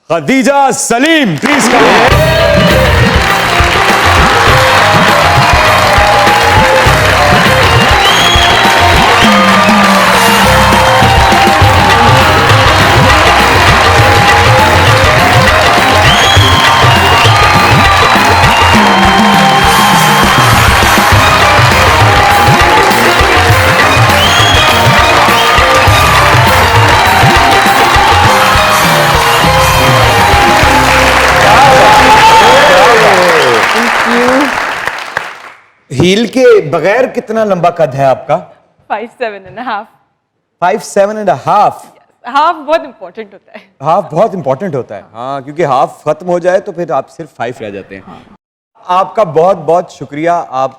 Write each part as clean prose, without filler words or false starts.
Khadija Salim, please come. Heel के बगैर कितना लंबा कद है आपका? 5'7.5". 5'7.5". हाफ बहुत इंपॉर्टेंट होता है। हाफ बहुत इंपॉर्टेंट होता है, हाँ, क्योंकि हाफ खत्म हो जाए तो फिर आप सिर्फ 5 रह जाते हैं। हाँ। आपका बहुत बहुत शुक्रिया, आप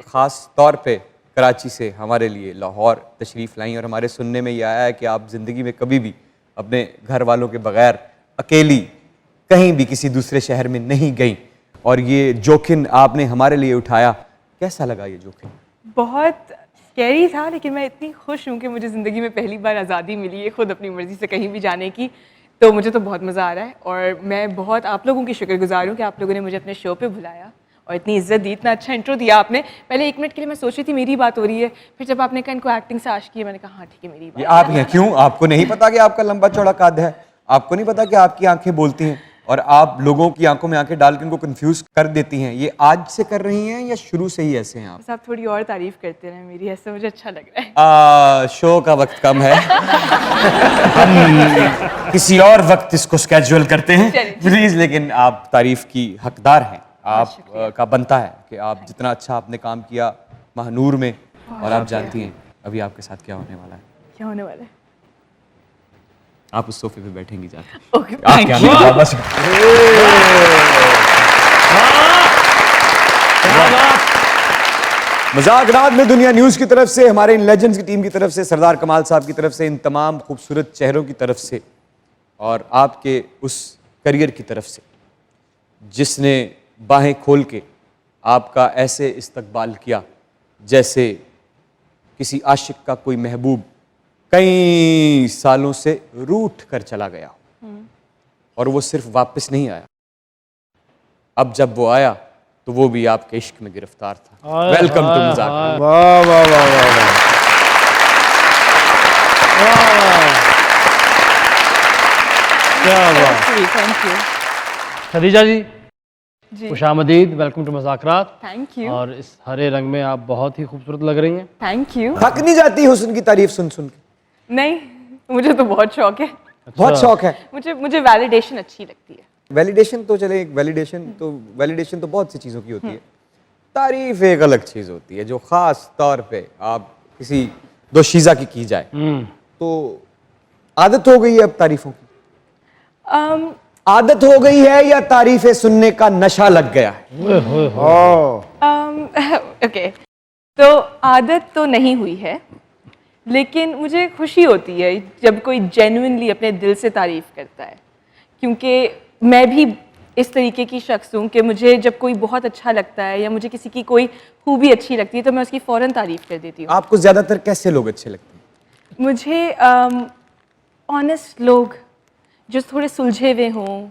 खास तौर पे कराची से हमारे लिए लाहौर तशरीफ लाई और हमारे सुनने में ये आया है कि आप जिंदगी में कभी भी अपने घर वालों के बगैर अकेली कहीं भी किसी दूसरे शहर में नहीं गई और ये जोखिम आपने हमारे लिए उठाया। कैसा लगा ये जोखिम? बहुत स्कैरी था, लेकिन मैं इतनी खुश हूँ कि मुझे ज़िंदगी में पहली बार आज़ादी मिली है खुद अपनी मर्ज़ी से कहीं भी जाने की। तो मुझे तो बहुत मज़ा आ रहा है और मैं बहुत आप लोगों की शुक्रगुजार हूँ कि आप लोगों ने मुझे अपने शो पे बुलाया और इतनी इज्जत दी, इतना अच्छा इंट्रो दिया आपने। पहले 1 मिनट के लिए मैं सोच रही थी मेरी बात हो रही है, फिर जब आपने कहा इनको एक्टिंग से आशिकी है, मैंने कहा हाँ ठीक है मेरी बात। ये आप हैं क्यों? आपको नहीं पता कि आपका लंबा चौड़ा कद है? आपको नहीं पता कि आपकी आंखें बोलती हैं और आप लोगों की आंखों में आंखें डाल के उनको कंफ्यूज कर देती हैं? ये आज से कर रही हैं या शुरू से ही ऐसे हैं आप? बस आप थोड़ी और तारीफ करते रहे मेरी, ऐसा मुझे अच्छा लग रहा है। शो का वक्त कम है। हम किसी और वक्त इसको स्केड्यूल करते हैं प्लीज, लेकिन आप तारीफ की हकदार हैं। आप का बनता है कि आप जितना अच्छा आपने काम किया महानूर में, और आप जानती हैं अभी आपके साथ क्या होने वाला है। क्या होने वाला है? आप उस सोफे पे बैठेंगी जाके। ओके, आपके आने के बाद बस। मजाक रात में दुनिया न्यूज की तरफ से, हमारे इन लेजेंड्स की टीम की तरफ से, सरदार कमाल साहब की तरफ से, इन तमाम खूबसूरत चेहरों की तरफ से और आपके उस करियर की तरफ से जिसने बाहें खोल के आपका ऐसे इस्तकबाल किया जैसे किसी आशिक का कोई महबूब कई सालों से रूठ कर चला गया और वो सिर्फ वापस नहीं आया, अब जब वो आया तो वो भी आपके इश्क में गिरफ्तार था। वेलकम टू मजाक। वाह वाह वाह वाह क्या बात। थैंक यू खदीजा जी, जी, खुशामदीद, वेलकम टू मज़ाकरात। थैंक यू, और इस हरे रंग में आप बहुत ही खूबसूरत लग रही हैं। Thank you. थक नहीं जाती हुस्न की तारीफ सुन सुन के? नहीं, मुझे तो बहुत शौक है। बहुत शौक है। मुझे वैलिडेशन अच्छी लगती है। वैलिडेशन तो चले, वैलिडेशन तो बहुत सी चीज़ों की होती है, तारीफ एक अलग चीज़ होती है जो ख़ास तौर पे आप किसी दोशीज़ा की जाए तो आदत हो गई है अब तारीफों की? आदत हो गई है या तारीफें सुनने का नशा लग गया है? ओके, तो आदत तो नहीं हुई है, लेकिन मुझे खुशी होती है जब कोई जेन्युइनली अपने दिल से तारीफ़ करता है, क्योंकि मैं भी इस तरीके की शख्स हूँ कि मुझे जब कोई बहुत अच्छा लगता है या मुझे किसी की कोई खूबी अच्छी लगती है तो मैं उसकी फ़ौरन तारीफ़ कर देती हूँ। आपको ज़्यादातर कैसे लोग अच्छे लगते हैं? मुझे ऑनेस्ट लोग जो थोड़े सुलझे हुए हों,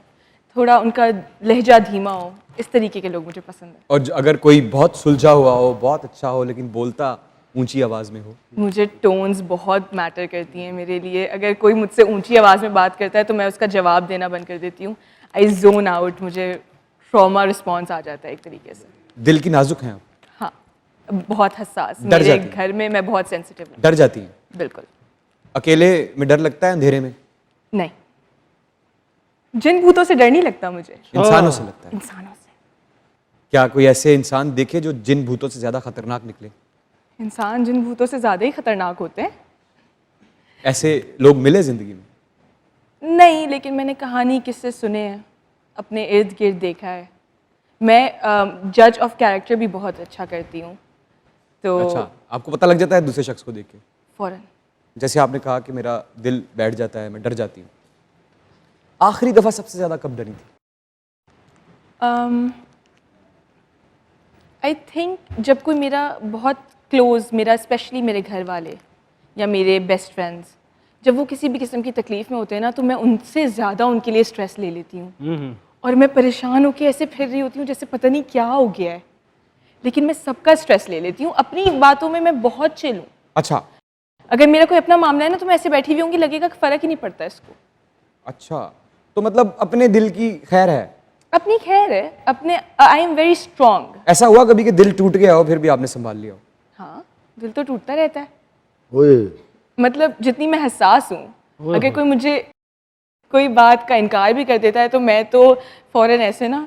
थोड़ा उनका लहजा धीमा हो, इस तरीके के लोग मुझे पसंद है। और अगर कोई बहुत सुलझा हुआ हो, बहुत अच्छा हो, लेकिन बोलता ऊंची आवाज़ में हो? मुझे टोन्स बहुत मैटर करती हैं मेरे लिए। अगर कोई मुझसे ऊंची आवाज़ में बात करता है तो मैं उसका जवाब देना बंद कर देती हूँ। आई जोन आउट, मुझे ट्रॉमा रिस्पॉन्स आ जाता है एक तरीके से। दिल की नाजुक हैं आप? हाँ, बहुत हसास। डर मेरे जाती हैं? घर में मैं बहुत सेंसिटिव हूँ। डर जाती हैं? बिल्कुल अकेले में डर लगता है, अंधेरे में? नहीं, जिन भूतों से डर नहीं लगता मुझे, इंसानों से लगता है? इंसानों से। क्या कोई ऐसे इंसान देखे जो जिन भूतों से ज्यादा खतरनाक निकले? इंसान जिन भूतों से ज़्यादा ही खतरनाक होते हैं। ऐसे लोग मिले जिंदगी में? नहीं, लेकिन मैंने कहानी किससे सुने हैं, अपने इर्द गिर्द देखा है। मैं जज ऑफ कैरेक्टर भी बहुत अच्छा करती हूँ, तो अच्छा, आपको पता लग जाता है दूसरे शख्स को देख के? फ़ौरन। जैसे आपने कहा कि मेरा दिल बैठ जाता है, मैं डर जाती हूँ। आखिरी दफा सबसे ज्यादा कब डरी थी? आई थिंक जब कोई मेरा बहुत क्लोज, मेरा स्पेशली मेरे घर वाले या मेरे बेस्ट फ्रेंड्स जब वो किसी भी किस्म की तकलीफ में होते हैं ना, तो मैं उनसे ज़्यादा उनके लिए स्ट्रेस ले लेती हूँ और मैं परेशान होकर ऐसे फिर रही होती हूँ जैसे पता नहीं क्या हो गया है, लेकिन मैं सबका स्ट्रेस ले लेती हूँ। अपनी बातों में मैं बहुत चिल हूँ। अच्छा अगर मेरा कोई अपना मामला है ना, तो मैं ऐसे बैठी हुई होंगी, लगेगा कि फ़र्क ही नहीं पड़ता इसको। अच्छा, तो मतलब अपने दिल की खैर है। अपनी खैर है, अपने आई एम वेरी स्ट्रॉन्ग। ऐसा हुआ कभी कि दिल टूट गया हो फिर भी आपने संभाल लिया हो? हाँ, दिल तो टूटता रहता है। ओए मतलब जितनी मैं हसास हूँ, अगर कोई मुझे कोई बात का इनकार भी कर देता है तो मैं तो फौरन ऐसे ना,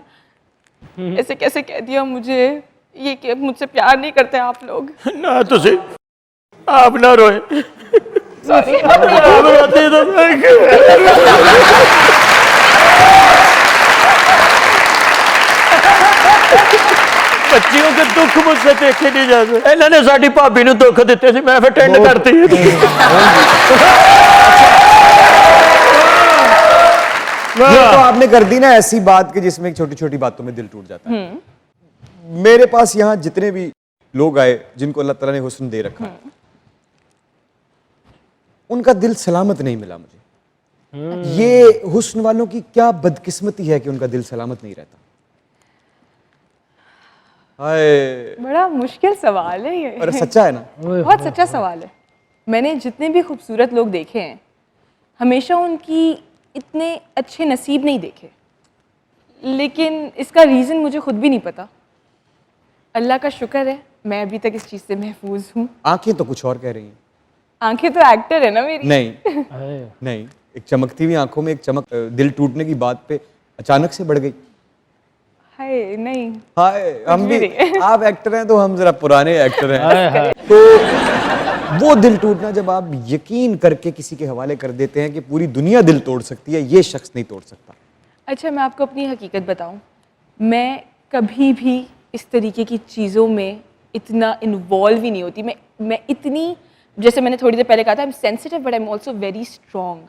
ऐसे कैसे कह दिया मुझे ये कि मुझसे प्यार नहीं करते आप लोग। ना तुझे आप ना रोए। सॉरी। ਬੱਚਿਆਂ ਦੇ ਦੁੱਖ ਮੁझसे देखे नहीं जाते। ਇਹਨਾਂ ਨੇ ਸਾਡੀ ਭਾਬੀ ਨੂੰ ਦੁੱਖ ਦਿੱਤੇ ਸੀ, ਮੈਂ ਫਿਰ ਟੈਂਡ ਕਰਤੀ। ये तो आपने कर दी ना ऐसी बात कि जिसमें छोटी छोटी बातों में दिल टूट जाता है। मेरे पास यहाँ जितने भी लोग आए जिनको अल्लाह ताला ने हुस्न दे रखा है, उनका दिल सलामत नहीं मिला मुझे। ये हुस्न वालों की क्या बदकिस्मती है कि उनका दिल सलामत नहीं रहता। हाय, बड़ा मुश्किल सवाल है ये। और सच्चा है ना। बहुत सच्चा सवाल है। मैंने जितने भी खूबसूरत लोग देखे हैं, हमेशा उनकी इतने अच्छे नसीब नहीं देखे, लेकिन इसका रीज़न मुझे खुद भी नहीं पता। अल्लाह का शुक्र है मैं अभी तक इस चीज़ से महफूज हूँ। आंखें तो कुछ और कह रही हैं। आंखें तो एक्टर है ना मेरी। नहीं नहीं, एक चमकती हुई आंखों में एक चमक दिल टूटने की बात पे अचानक से बढ़ गई। हाय नहीं, हाय, हम भी, नहीं। आप एक्टर हैं तो हम जरा पुराने एक्टर हैं। हाय हाय। तो वो दिल टूटना जब आप यकीन करके किसी के हवाले कर देते हैं कि पूरी दुनिया दिल तोड़ सकती है, ये शख्स नहीं तोड़ सकता। अच्छा मैं आपको अपनी हकीकत बताऊं, मैं कभी भी इस तरीके की चीज़ों में इतना इन्वॉल्व ही नहीं होती। मैं इतनी, जैसे मैंने थोड़ी देर पहले कहा था, I am sensitive but I am also very strong.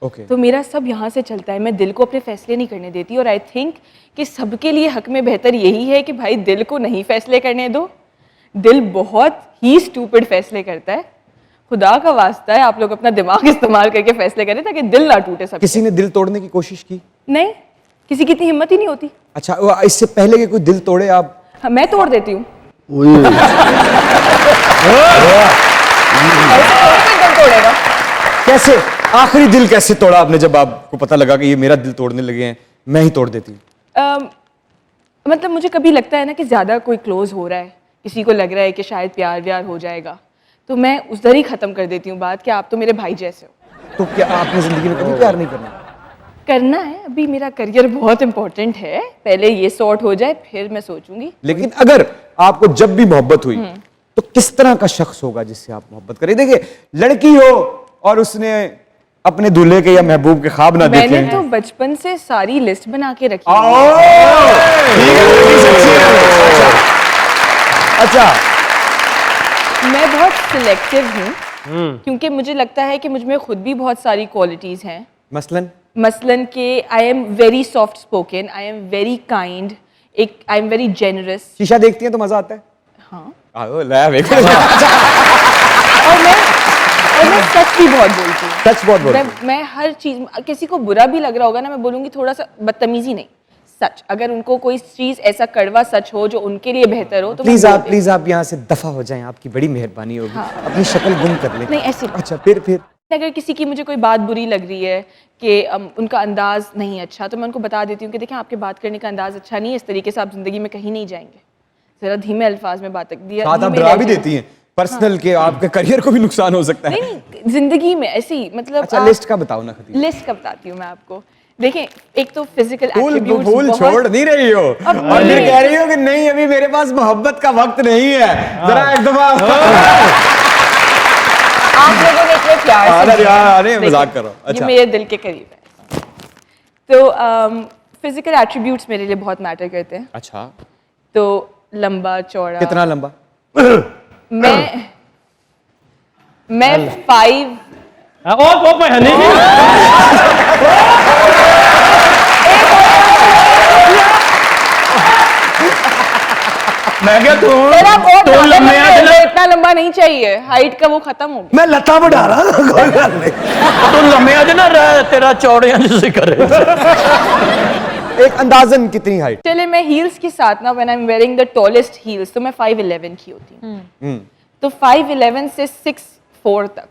Okay, तो मेरा सब यहाँ से चलता है। मैं दिल को अपने फैसले नहीं करने देती, और आई थिंक कि सबके लिए हक में बेहतर यही है कि भाई दिल को नहीं फैसले करने दो। दिल बहुत ही स्टूपिड फैसले करता है। खुदा का वास्ता है आप लोग अपना दिमाग इस्तेमाल करके फैसले करें ताकि दिल ना टूटे सब। किसी ने दिल तोड़ने की कोशिश की? नहीं, किसी की इतनी हिम्मत ही नहीं होती। अच्छा, इससे पहले कि कोई दिल तोड़े आप? हाँ, मैं तोड़ देती हूँ। दिल तोड़ेगा कैसे? आखिरी दिल कैसे तोड़ा आपने जब आपको पता लगा कि ये मेरा दिल तोड़ने लगे हैं, मैं ही तोड़ देती हूँ? मतलब मुझे कभी लगता है ना कि ज़्यादा कोई क्लोज हो रहा है, किसी को लग रहा है कि शायद प्यार व्यार हो जाएगा, तो मैं उधर ही ख़त्म कर देती हूँ बात कि आप तो मेरे भाई जैसे हो। तो क्या आपने जिंदगी में कभी प्यार नहीं करना? करना है, अभी मेरा करियर बहुत इंपॉर्टेंट है, पहले ये सॉर्ट हो जाए फिर मैं सोचूंगी। लेकिन अगर आपको जब भी मोहब्बत हुई तो किस तरह का शख्स होगा जिससे आप मोहब्बत करें? देखिए, लड़की हो और उसने अपने दूल्हे के या महबूब के ख्वाब ना देखे। मैंने तो बचपन से सारी लिस्ट बना के रखी है। अच्छा, मैं बहुत सिलेक्टिव हूँ क्योंकि मुझे लगता है कि मुझ में खुद भी बहुत सारी क्वालिटीज़ हैं। मसलन के I am very soft spoken, I am very kind, I am very generous. शीशा देखती हैं तो मजा आता है? हाँ, आओ, ला, देखो। और मैं सच भी बहुत बोलती हूँ। सच बहुत बोलती मैं हर चीज़, किसी को बुरा भी लग रहा होगा ना, मैं बोलूँगी थोड़ा सा बदतमीजी नहीं, सच। अगर उनको कोई चीज़ ऐसा कड़वा सच हो जो उनके लिए बेहतर हो तो प्लीज आप यहाँ से दफा हो जाएं, आपकी बड़ी मेहरबानी होगी। अपनी शक्ल गुम कर लें। नहीं, ऐसे अच्छा, फिर अगर किसी की मुझे कोई बात बुरी लग रही है कि उनका अंदाज नहीं अच्छा, तो मैं उनको बता देती हूँ कि देखें आपके बात करने का अंदाज अच्छा नहीं है, इस तरीके से आप जिंदगी में कहीं नहीं जाएंगे, जरा धीमे अल्फाज में बात दिया। आप डरा भी देती हैं पर्सनल के आपके करियर को भी नुकसान हो सकता है। नहीं, जिंदगी में ऐसी, मतलब अच्छा, लिस्ट का बताओ ना खतीजा। लिस्ट का बताती हूँ मैं आपको। देखें, एक तो फिजिकल फूल एट्रीब्यूट्स छोड़ नहीं रही हो और फिर कह रही हो कि नहीं अभी मेरे पास मोहब्बत का वक्त नहीं है। जरा एक दफा आप लोगों ने इतने प्यार से अरे मजाक करो। अच्छा, ये मेरे दिल के करीब है। तो फिजिकल एट्रीब्यूट्स मेरे लिए बहुत मैटर करते हैं। अच्छा, तो लंबा चौड़ा। कितना लंबा? मैं 5। ओ मैं हनी मैं क्या मेरा बहुत तू ज्यादा लम्बे लंबा है, ना इतना लंबा नहीं चाहिए, हाइट का वो खत्म हो गया। मैं लता बढ़ा रहा कोई गल नहीं। तू लम्बे ना रह, तेरा चौड़ियां जिसे करे। एक अंदाजन कितनी हाइट? चले मैं हील्स के साथ ना, when I am wearing the tallest heels, तो मैं 5'11" की होती हूँ। तो 5'11" से 6'4" तक